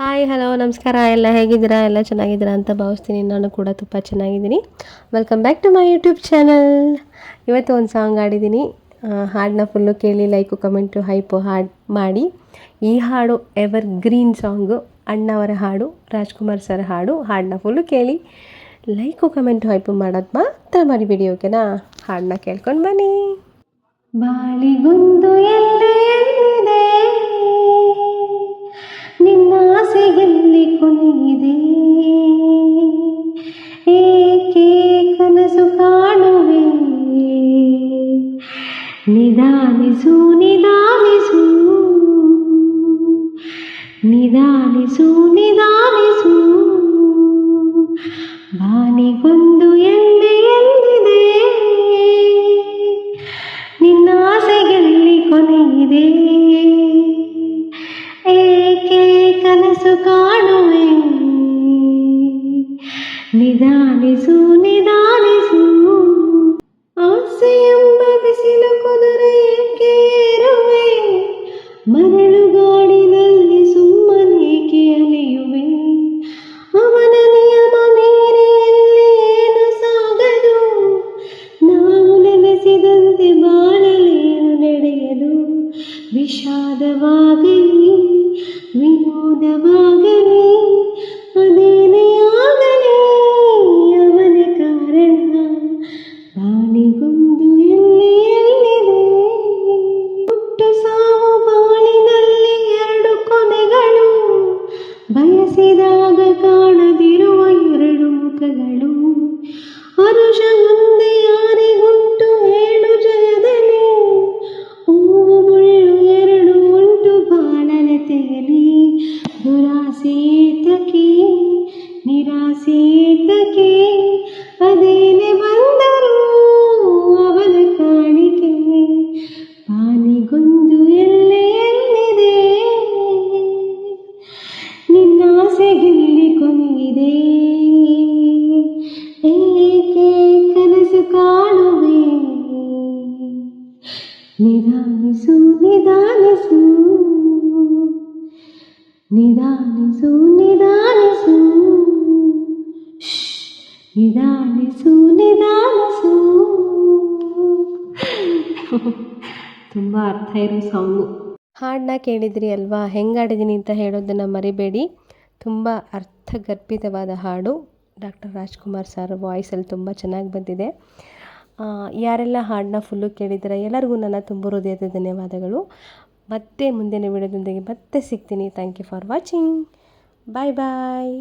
Hi hello ನಮಸ್ಕಾರ. ಎಲ್ಲ ಹೇಗಿದ್ದೀರಾ? ಎಲ್ಲ ಚೆನ್ನಾಗಿದ್ದೀರಾ ಅಂತ ಭಾವಿಸ್ತೀನಿ. ನಾನು ಕೂಡ ತುಂಬ ಚೆನ್ನಾಗಿದ್ದೀನಿ. Welcome back to my YouTube channel. ಇವತ್ತು ಒಂದು ಸಾಂಗ್ ಹಾಡಿದ್ದೀನಿ. ಹಾಡನ್ನ ಫುಲ್ಲು ಕೇಳಿ, ಲೈಕು ಕಮೆಂಟು ಹೈಪು ಮಾಡಿ. ಈ ಹಾಡು ಎವರ್ ಗ್ರೀನ್ ಸಾಂಗು, ಅಣ್ಣವರ ಹಾಡು, ರಾಜ್ಕುಮಾರ್ ಸರ್ ಹಾಡನ್ನ ಫುಲ್ಲು ಕೇಳಿ, ಲೈಕು ಕಮೆಂಟು ಹೈಪು ಮಾಡೋದು ಮಾತ್ರ ಮರಿಬೇಡಿ, ಓಕೆನಾ? ಹಾಡನ್ನ ಕೇಳ್ಕೊಂಡು ಬನ್ನಿ. ಬಾಳಿಗೊಂದು ಎಲ್ಲಿದೆ, ನಿನ್ನ ಆಸೆಯಲ್ಲಿ ಕೊನೆಯಿದೆ, ಏಕೆ ಕನಸು ಕಾಣುವೆ, ನಿಧಾನಿಸು ನಿಧಾನಿಸು ನಿಧಾನಿಸು ನಿಧಾನಿಸು, ಬಾನಿಗೊಂದು ಎಲ್ಲಿದೆ, ನಿನ್ನ ಆಸೆಯಲ್ಲಿ ಕೊನೆಯಿದೆ, ಏಕೆ ಕನಸು ಕಾಣುವೆ, ನಿಧಾನಿಸು ನಿಧಾನಿಸು. ಆಸೆ ಎಂಬ ಬಿಸಿಲು ಕುದುರೆ ಏಕೆ ಏರುವೆ, ಮರಳುಗಾಡಿನಲ್ಲಿ ಸುಮ್ಮನೇಕೆ ಅಲೆಯುವೆ, ಅವನ ನಿಯಮ ಮೀರಿ ಎಲ್ಲಿ ಏನು ಸಾಗದು, ನಾವು ನೆನೆಸಿದಂತೆ ಬಾಳಲೇನು ನಡೆಯದು, ವಿಷಾದವಾಗಲಿ ವಿನೋದವಾಗಲಿ ಅದೇನೇ ಆಗಲಿ ಅವನೇ ಕಾರಣ, ಬಾಳಿಗೊಂದು ಎಲ್ಲಿದೆ, ಹುಟ್ಟು ಸಾವು ಬಾಳಿನಲ್ಲಿ ಎರಡು ಕೊನೆಗಳು, ಬಯಸಿದಾಗ ಕಾಣದಿರುವ ಎರಡು ಮುಖಗಳು, ಹರುಷ ಮುಂದೆ ಯಾರಿಗುಂಟು ಹೇಳು ಜಯದಲ್ಲಿ, ಹೂವು ಮುಳ್ಳು ಎರಡು ಉಂಟು ಬಾಳಲತೆಯಲಿ, ದುರಾಸೇತಕ್ಕೆ ನಿರಾಸೇತಕ್ಕೆ ಅದೇನೆ ಬಂದರು ಅವನ ಕಾಣಿಕೆ, ಬಾನಿಗೊಂದು ಎಲ್ಲಿದೆ, ನಿನ್ನ ಆಸೆಯಲ್ಲಿ ಕೊನೆಯಿದೆ, ಏಕೆ ಕನಸು ಕಾಣುವೆ, ನಿಧಾನಿಸು ನಿಧಾನಿಸು ನಿಧಾನಿಸು ನಿಧಾನಿಸು, ನಿಧಾನಿಸು ನಿಧಾನಿಸು. ತುಂಬ ಅರ್ಥ ಇರೋ ಸಾಂಗು. ಹಾಡನ್ನ ಕೇಳಿದ್ರಿ ಅಲ್ವಾ? ಹೆಂಗೆ ಹಾಡಿದ್ದೀನಿ ಅಂತ ಹೇಳೋದನ್ನು ಮರಿಬೇಡಿ. ತುಂಬ ಅರ್ಥಗರ್ಭಿತವಾದ ಹಾಡು. ಡಾಕ್ಟರ್ ರಾಜ್ಕುಮಾರ್ ಸರ್ ವಾಯ್ಸಲ್ಲಿ ತುಂಬ ಚೆನ್ನಾಗಿ ಬಂದಿದೆ. ಯಾರೆಲ್ಲ ಹಾಡನ್ನ ಫುಲ್ಲು ಕೇಳಿದ್ದೀರ ಎಲ್ಲರಿಗೂ ನನ್ನ ತುಂಬ ಹೃದಯದ ಧನ್ಯವಾದಗಳು. ಮತ್ತೆ ಮುಂದಿನ ವಿಡಿಯೋದೊಂದಿಗೆ ಮತ್ತೆ ಸಿಗ್ತೀನಿ. Thank you for watching. Bye bye.